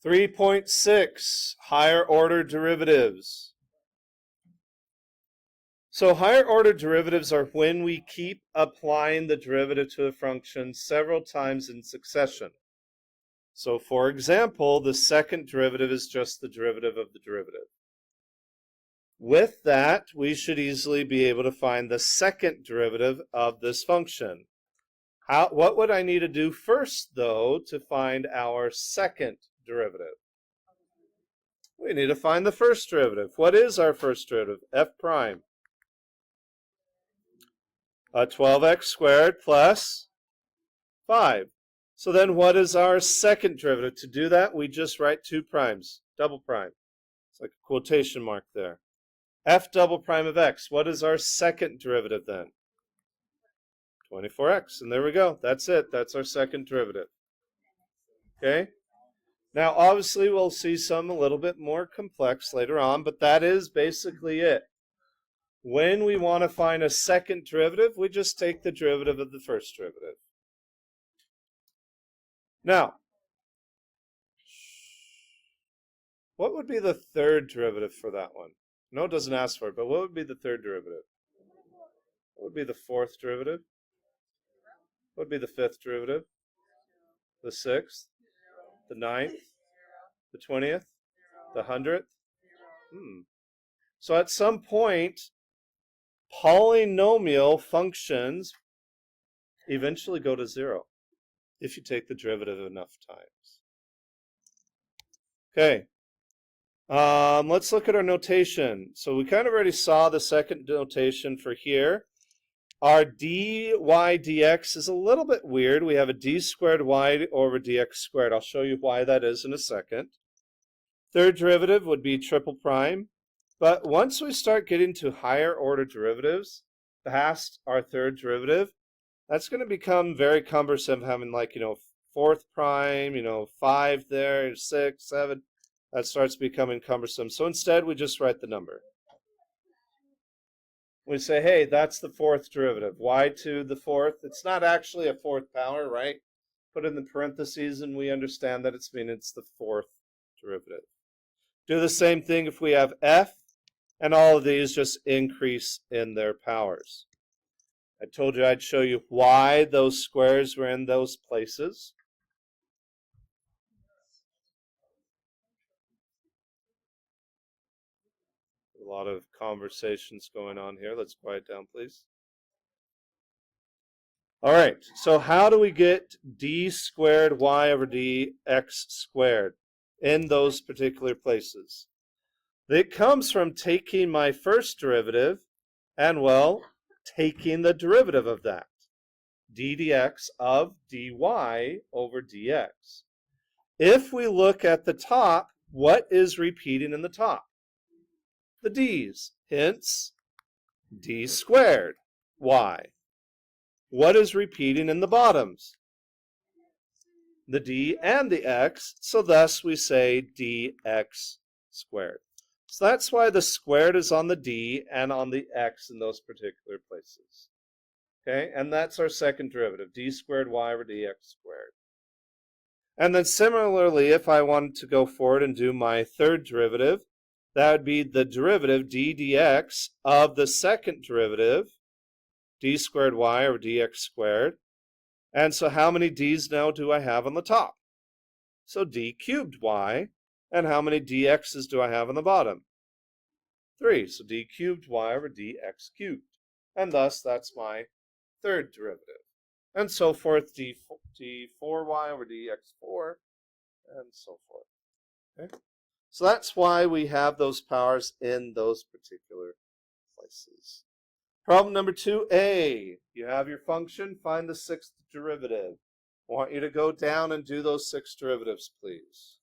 3.6, higher order derivatives. So higher order derivatives are when we keep applying the derivative to a function several times in succession. So for example, the second derivative is just the derivative of the derivative. With that, we should easily be able to find the second derivative of this function. What would I need to do first, though, to find our second derivative? We need to find the first derivative. What is our first derivative? F prime. 12x squared plus 5. So then what is our second derivative? To do that, we just write 2 primes, double prime. It's like a quotation mark there. F double prime of x. What is our second derivative then? 24x. And there we go. That's it. That's our second derivative. Okay? Now, obviously, we'll see some a little bit more complex later on, but that is basically it. When we want to find a second derivative, we just take the derivative of the first derivative. Now, what would be the third derivative for that one? No, it doesn't ask for it, but what would be the third derivative? What would be the fourth derivative? What would be the fifth derivative? The sixth? The ninth? The 20th? The 100th? So at some point, polynomial functions eventually go to 0 if you take the derivative enough times. Okay, let's look at our notation. So we kind of already saw the second notation for here. Our dy dx is a little bit weird. We have a d squared y over dx squared. I'll show you why that is in a second. Third derivative would be triple prime. But once we start getting to higher order derivatives past our third derivative, that's going to become very cumbersome, having like, fourth prime, 5 there, 6, 7. That starts becoming cumbersome. So instead, we just write the number. We say, hey, that's the fourth derivative. Y to the fourth. It's not actually a fourth power, right? Put in the parentheses, and we understand that it's the fourth derivative. Do the same thing if we have f, and all of these just increase in their powers. I told you I'd show you why those squares were in those places. A lot of conversations going on here. Let's quiet down, please. All right, so how do we get d squared y over dx squared in those particular places? It comes from taking my first derivative and, well, taking the derivative of that, d dx of dy over dx. If we look at the top, what is repeating in the top? The d's, hence d squared y. What is repeating in the bottoms? The d and the x, so thus we say dx squared. So that's why the squared is on the d and on the x in those particular places. Okay, and that's our second derivative, d squared y over dx squared. And then similarly, if I wanted to go forward and do my third derivative, that would be the derivative d dx of the second derivative, d squared y over dx squared. And so how many d's now do I have on the top? So d cubed y. And how many dx's do I have on the bottom? 3. So d cubed y over dx cubed. And thus that's my third derivative. And so forth, d4y over dx4, and so forth. Okay? So that's why we have those powers in those particular places. Problem number 2a. You have your function, find the sixth derivative. I want you to go down and do those 6 derivatives, please.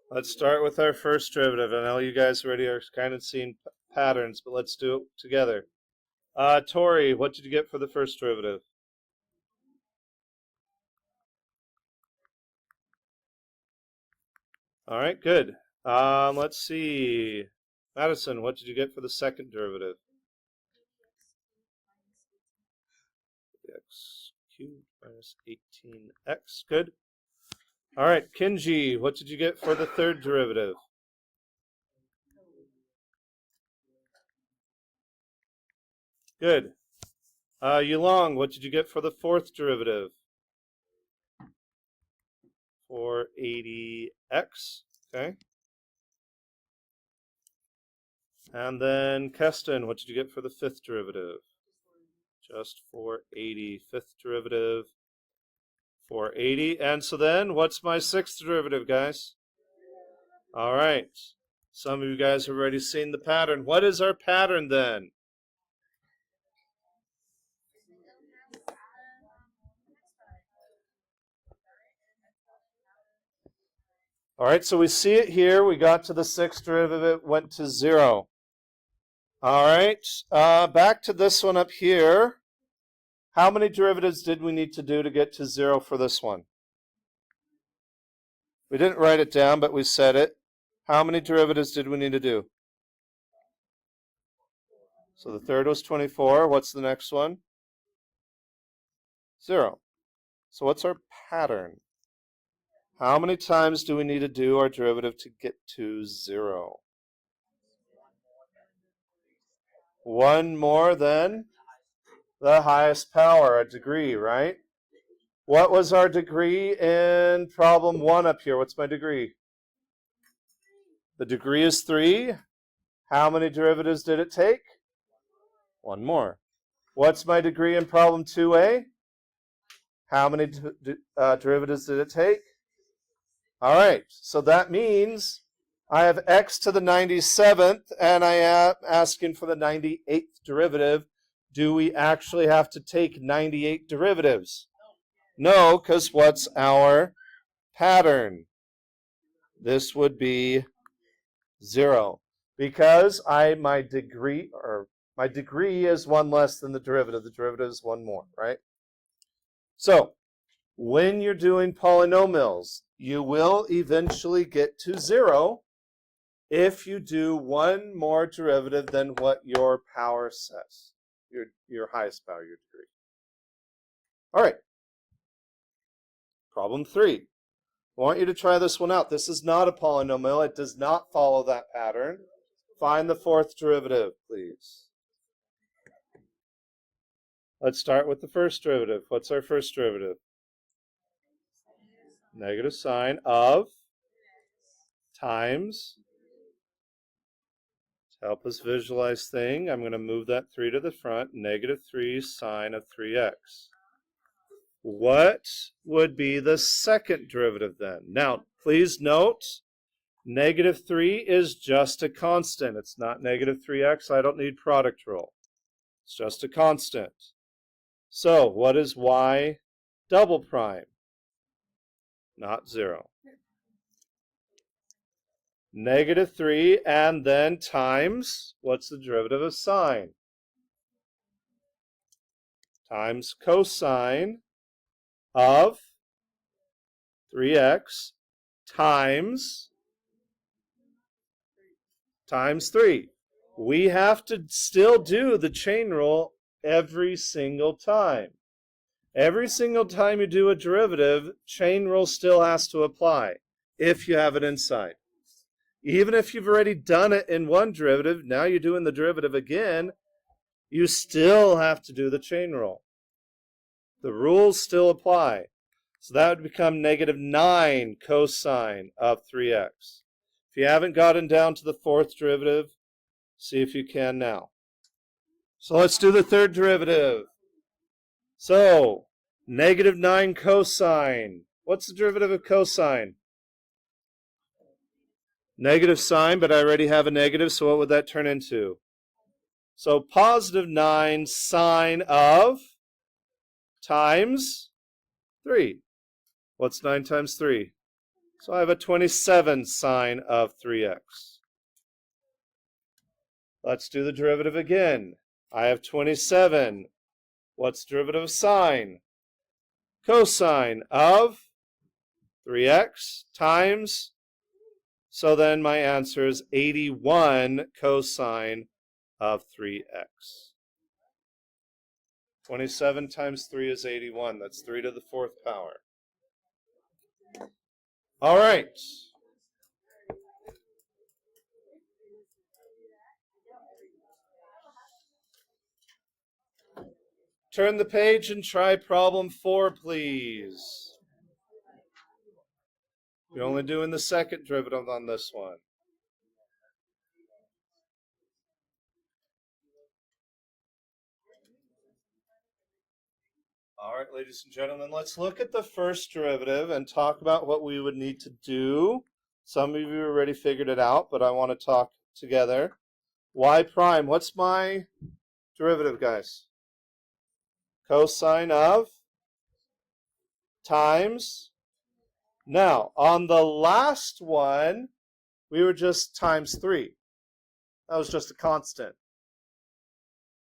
Let's start with our first derivative. I know you guys already are kind of seeing patterns, but let's do it together. Tori, what did you get for the first derivative? All right, good. Let's see. Madison, what did you get for the second derivative? X cubed minus 18x. Good. All right, Kinji, what did you get for the third derivative? Good. Yulong, what did you get for the fourth derivative? 480x. Okay. And then Keston, what did you get for the fifth derivative? Just 480. Fifth derivative, 480. And so then, what's my sixth derivative, guys? All right. Some of you guys have already seen the pattern. What is our pattern then? All right, so we see it here. We got to the sixth derivative. It went to 0. All right, back to this one up here. How many derivatives did we need to do to get to 0 for this one? We didn't write it down, but we said it. How many derivatives did we need to do? So the third was 24. What's the next one? 0. So what's our pattern? How many times do we need to do our derivative to get to 0? One more than the highest power, a degree, right? What was our degree in problem 1 up here? What's my degree? The degree is 3. How many derivatives did it take? One more. What's my degree in problem 2a? How many derivatives did it take? All right, so that means I have x to the 97th, and I am asking for the 98th derivative. Do we actually have to take 98 derivatives? No, because what's our pattern? This would be 0, because my degree is 1 less than the derivative. The derivative is 1 more, right? So when you're doing polynomials, you will eventually get to 0 if you do 1 more derivative than what your power says, your highest power, your degree. All right. Problem 3. I want you to try this one out. This is not a polynomial. It does not follow that pattern. Find the fourth derivative, please. Let's start with the first derivative. What's our first derivative? Negative sine of times. To help us visualize thing, I'm going to move that 3 to the front. Negative 3 sine of 3x. What would be the second derivative then? Now, please note, negative 3 is just a constant. It's not negative 3x. I don't need product rule. It's just a constant. So, what is y double prime? Not 0. Negative 3 and then times, what's the derivative of sine? Times cosine of 3x times 3. We have to still do the chain rule every single time. Every single time you do a derivative, chain rule still has to apply if you have it inside. Even if you've already done it in one derivative, now you're doing the derivative again, you still have to do the chain rule. The rules still apply. So that would become negative 9 cosine of 3x. If you haven't gotten down to the fourth derivative, see if you can now. So let's do the third derivative. So, negative 9 cosine. What's the derivative of cosine? Negative sine, but I already have a negative, so what would that turn into? So positive 9 sine of times 3. What's 9 times 3? So I have a 27 sine of 3x. Let's do the derivative again. I have 27. What's the derivative of sine? Cosine of 3x times, so then my answer is 81 cosine of 3x. 27 times 3 is 81. That's 3 to the 4th power. All right. Turn the page and try problem 4, please. We're only doing the second derivative on this one. All right, ladies and gentlemen, let's look at the first derivative and talk about what we would need to do. Some of you already figured it out, but I want to talk together. Y prime, what's my derivative, guys? Cosine of times. Now, on the last one, we were just times 3. That was just a constant.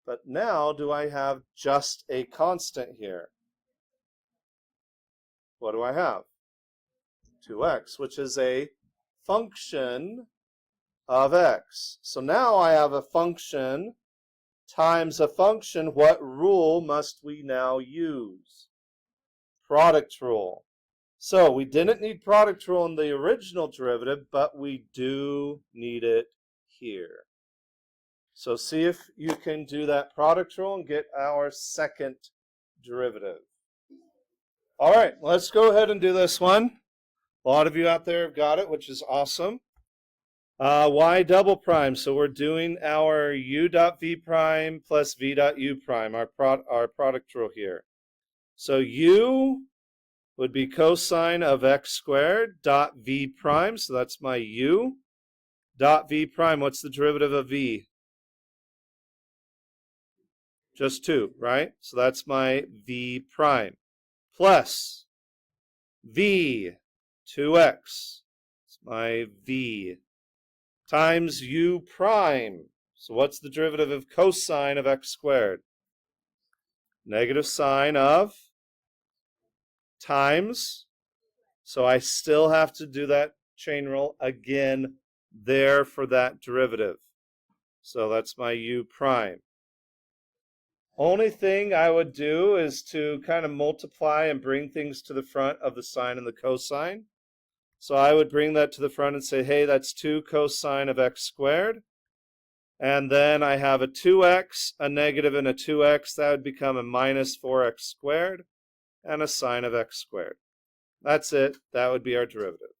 But now, do I have just a constant here? What do I have? 2x, which is a function of x. So now I have a function times a function. What rule must we now use? Product rule. So we didn't need product rule in the original derivative, but we do need it here. So see if you can do that product rule and get our second derivative. All right, let's go ahead and do this one. A lot of you out there have got it, which is awesome. Y double prime, so we're doing our u dot v prime plus v dot u prime, our product rule here. So u would be cosine of x squared dot v prime, so that's my u. Dot v prime, what's the derivative of v? Just 2, right? So that's my v prime. Plus v, 2x, it's my v, times u prime. So what's the derivative of cosine of x squared? Negative sine of times. So I still have to do that chain rule again there for that derivative. So that's my u prime. Only thing I would do is to kind of multiply and bring things to the front of the sine and the cosine. So I would bring that to the front and say, hey, that's 2 cosine of x squared. And then I have a 2x, a negative, and a 2x. That would become a minus 4x squared and a sine of x squared. That's it. That would be our derivative.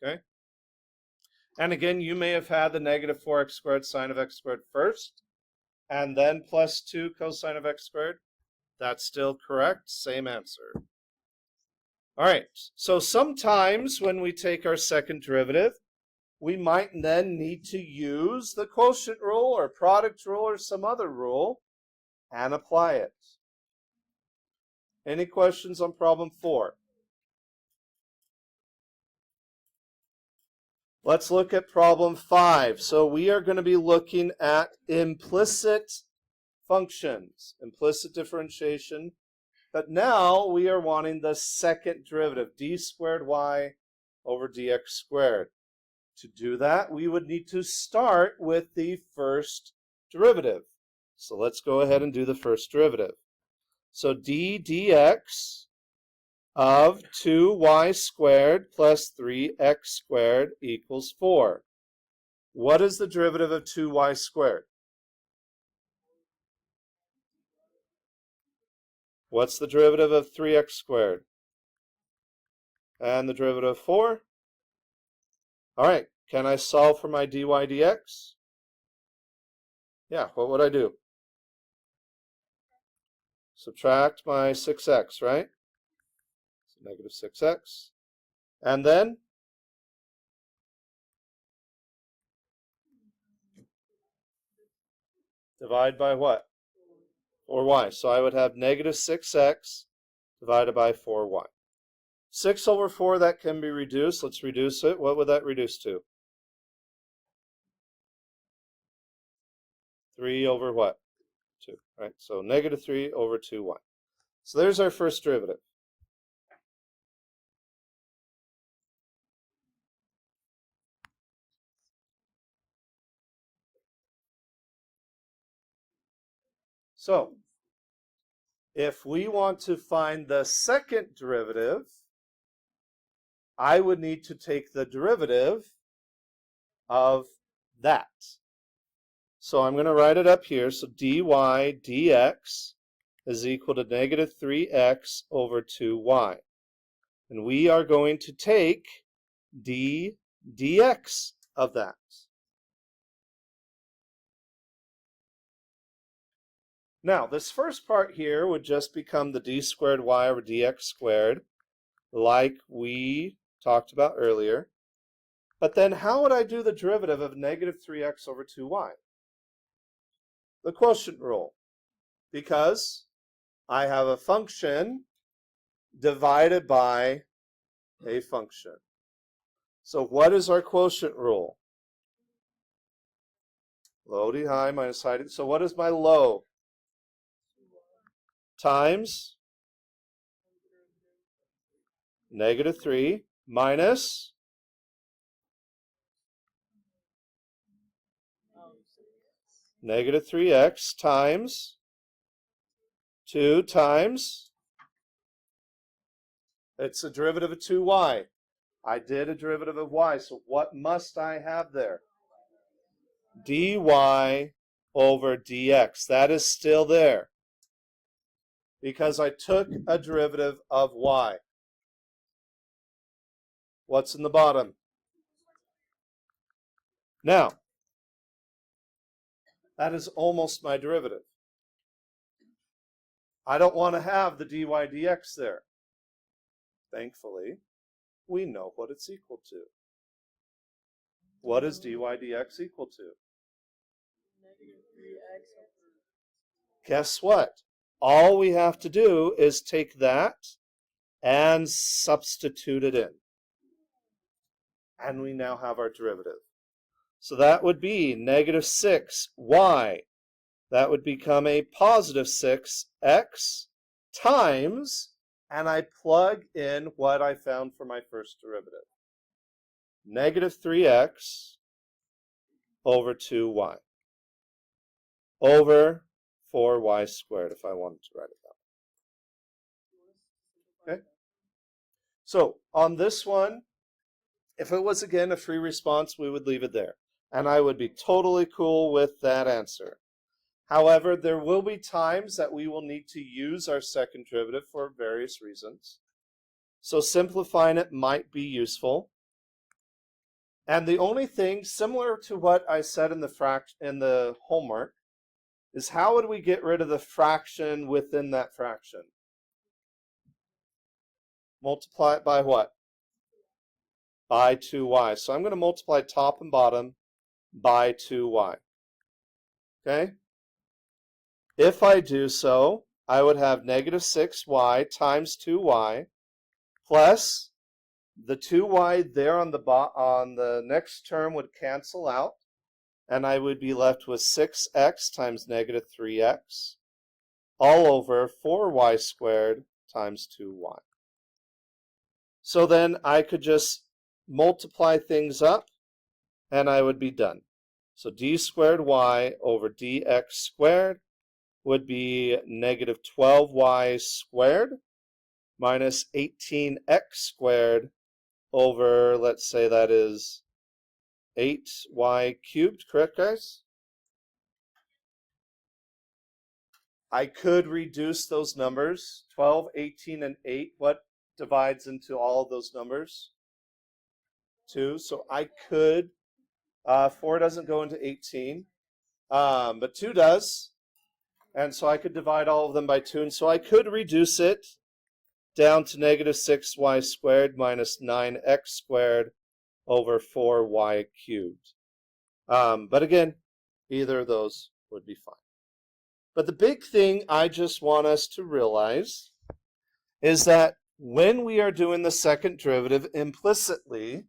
Okay? And again, you may have had the negative 4x squared sine of x squared first, and then plus 2 cosine of x squared. That's still correct. Same answer. All right. So sometimes when we take our second derivative, we might then need to use the quotient rule or product rule or some other rule and apply it. Any questions on problem 4? Let's look at problem 5. So we are going to be looking at implicit functions, implicit differentiation. But now we are wanting the second derivative, d squared y over dx squared. To do that, we would need to start with the first derivative. So let's go ahead and do the first derivative. So d dx of 2y squared plus 3x squared equals 4. What is the derivative of 2y squared? What's the derivative of 3x squared? And the derivative of 4? All right, can I solve for my dy dx? Yeah, what would I do? Subtract my 6x, right? So negative 6x. And then divide by what? 4y. So I would have negative 6x divided by 4y. 6 over 4, that can be reduced. Let's reduce it. What would that reduce to? 3 over what? 2, right? So negative 3 over 2y. So there's our first derivative. So if we want to find the second derivative, I would need to take the derivative of that. So I'm going to write it up here. So dy dx is equal to negative 3x over 2y. And we are going to take d dx of that. Now, this first part here would just become the d squared y over dx squared, like we talked about earlier. But then how would I do the derivative of negative 3x over 2y? The quotient rule. Because I have a function divided by a function. So what is our quotient rule? Low d high minus high d. So what is my low? Times negative 3 minus negative 3x times 2 times, it's a derivative of 2y. I did a derivative of y, so what must I have there? dy over dx. That is still there because I took a derivative of y. What's in the bottom? Now, that is almost my derivative. I don't want to have the dy dx there. Thankfully, we know what it's equal to. What is dy dx equal to? Negative 3x over. Guess what? All we have to do is take that and substitute it in. And we now have our derivative. So that would be negative 6y. That would become a positive 6x times, and I plug in what I found for my first derivative. Negative 3x over 2y over 4y squared, if I wanted to write it down. Okay? So on this one, if it was again a free response, we would leave it there. And I would be totally cool with that answer. However, there will be times that we will need to use our second derivative for various reasons. So simplifying it might be useful. And the only thing, similar to what I said in the homework, is how would we get rid of the fraction within that fraction? Multiply it by what? By 2y. So I'm going to multiply top and bottom by 2y. Okay? If I do so, I would have negative 6y times 2y plus the 2y there on the next term would cancel out, and I would be left with 6x times negative 3x all over 4y squared times 2y. So then I could just multiply things up, and I would be done. So d squared y over dx squared would be negative 12y squared minus 18x squared over, let's say that is 8y cubed, correct guys? I could reduce those numbers, 12, 18, and 8. What divides into all of those numbers? 2. So I could, 4 doesn't go into 18, but 2 does. And so I could divide all of them by 2. And so I could reduce it down to negative 6y squared minus 9x squared over 4y cubed. But again, either of those would be fine. But the big thing I just want us to realize is that when we are doing the second derivative implicitly,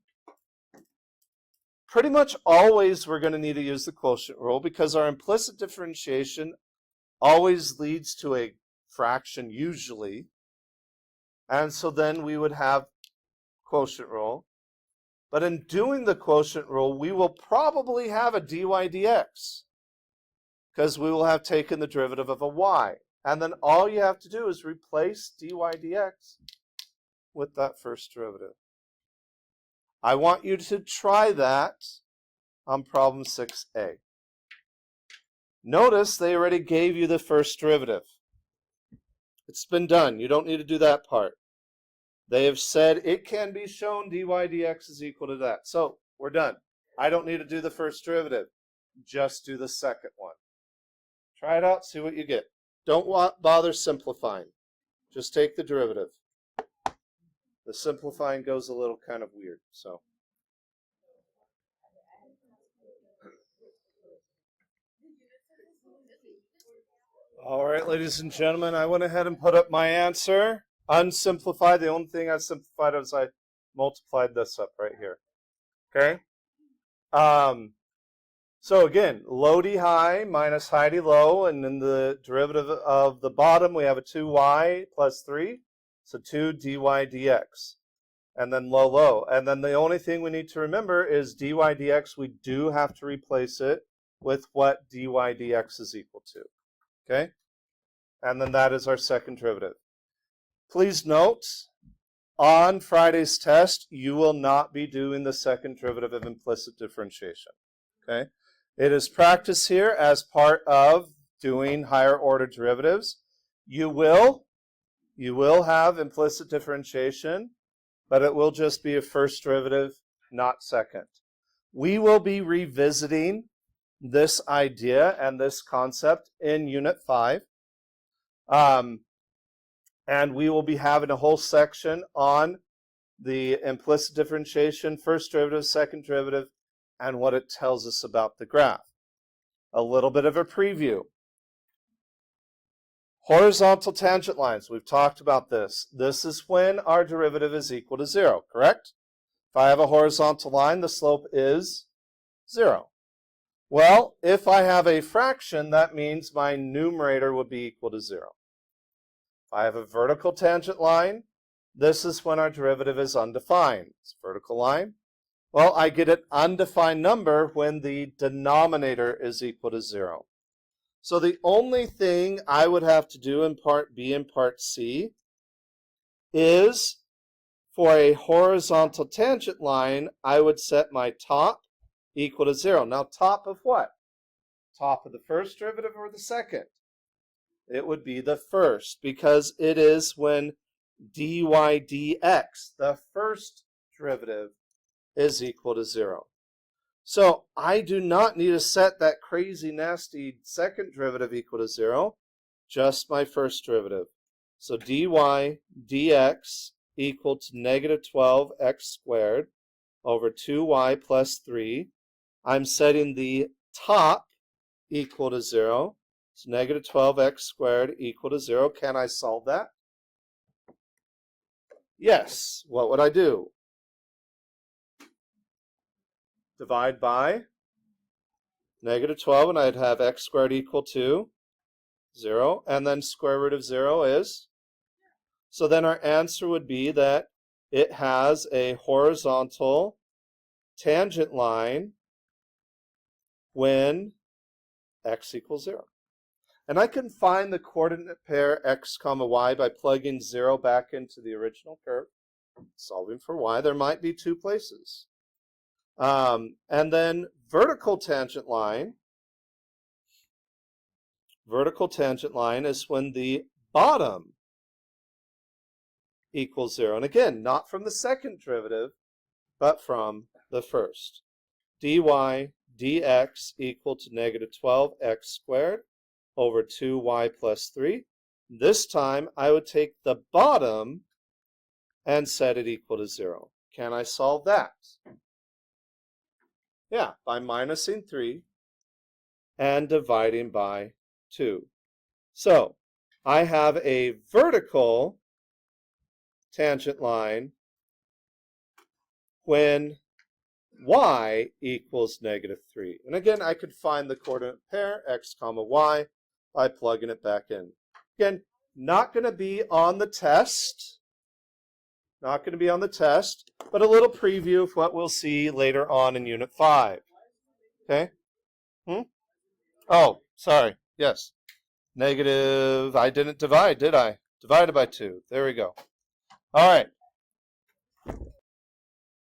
pretty much always we're going to need to use the quotient rule because our implicit differentiation always leads to a fraction usually. And so then we would have quotient rule. But in doing the quotient rule, we will probably have a dy dx because we will have taken the derivative of a y. And then all you have to do is replace dy dx with that first derivative. I want you to try that on problem 6a. Notice they already gave you the first derivative. It's been done. You don't need to do that part. They have said it can be shown dy dx is equal to that. So we're done. I don't need to do the first derivative. Just do the second one. Try it out, see what you get. Don't bother simplifying. Just take the derivative. The simplifying goes a little kind of weird. So. All right, ladies and gentlemen, I went ahead and put up my answer. Unsimplified. The only thing I simplified was I multiplied this up right here. Okay? So again, low d high minus high d low, and in the derivative of the bottom, we have a 2y plus 3, so 2 dy dx, and then low, low. And then the only thing we need to remember is dy dx, we do have to replace it with what dy dx is equal to. Okay? And then that is our second derivative. Please note, on Friday's test, you will not be doing the second derivative of implicit differentiation. Okay? It is practice here as part of doing higher order derivatives. You will have implicit differentiation, but it will just be a first derivative, not second. We will be revisiting this idea and this concept in Unit 5. And we will be having a whole section on the implicit differentiation, first derivative, second derivative, and what it tells us about the graph. A little bit of a preview. Horizontal tangent lines, we've talked about this. This is when our derivative is equal to 0, correct? If I have a horizontal line, the slope is 0. Well, if I have a fraction, that means my numerator would be equal to 0. If I have a vertical tangent line, this is when our derivative is undefined. It's a vertical line. Well, I get an undefined number when the denominator is equal to 0. So the only thing I would have to do in part B and part C is for a horizontal tangent line, I would set my top equal to 0. Now, top of what? Top of the first derivative or the second? It would be the first, because it is when dy dx, the first derivative, is equal to 0. So I do not need to set that crazy nasty second derivative equal to 0, just my first derivative. So dy dx equal to negative 12x squared over 2y plus 3. I'm setting the top equal to 0. So negative 12x squared equal to 0. Can I solve that? Yes. What would I do? Divide by negative 12, and I'd have x squared equal to 0. And then square root of 0 is? So then our answer would be that it has a horizontal tangent line when x equals 0. And I can find the coordinate pair x comma y by plugging 0 back into the original curve, solving for y. There might be two places. And then vertical tangent line is when the bottom equals 0. And again, not from the second derivative, but from the first. Dy dx equal to negative 12x squared over 2y plus 3. This time, I would take the bottom and set it equal to 0. Can I solve that? Yeah, by minusing 3 and dividing by 2. So, I have a vertical tangent line when y equals negative 3. And again, I could find the coordinate pair, x comma y, by plugging it back in. Again, not going to be on the test. Not going to be on the test, but a little preview of what we'll see later on in Unit 5. Okay? Oh, sorry. Yes. Negative, I didn't divide, did I? Divided by 2. There we go. All right.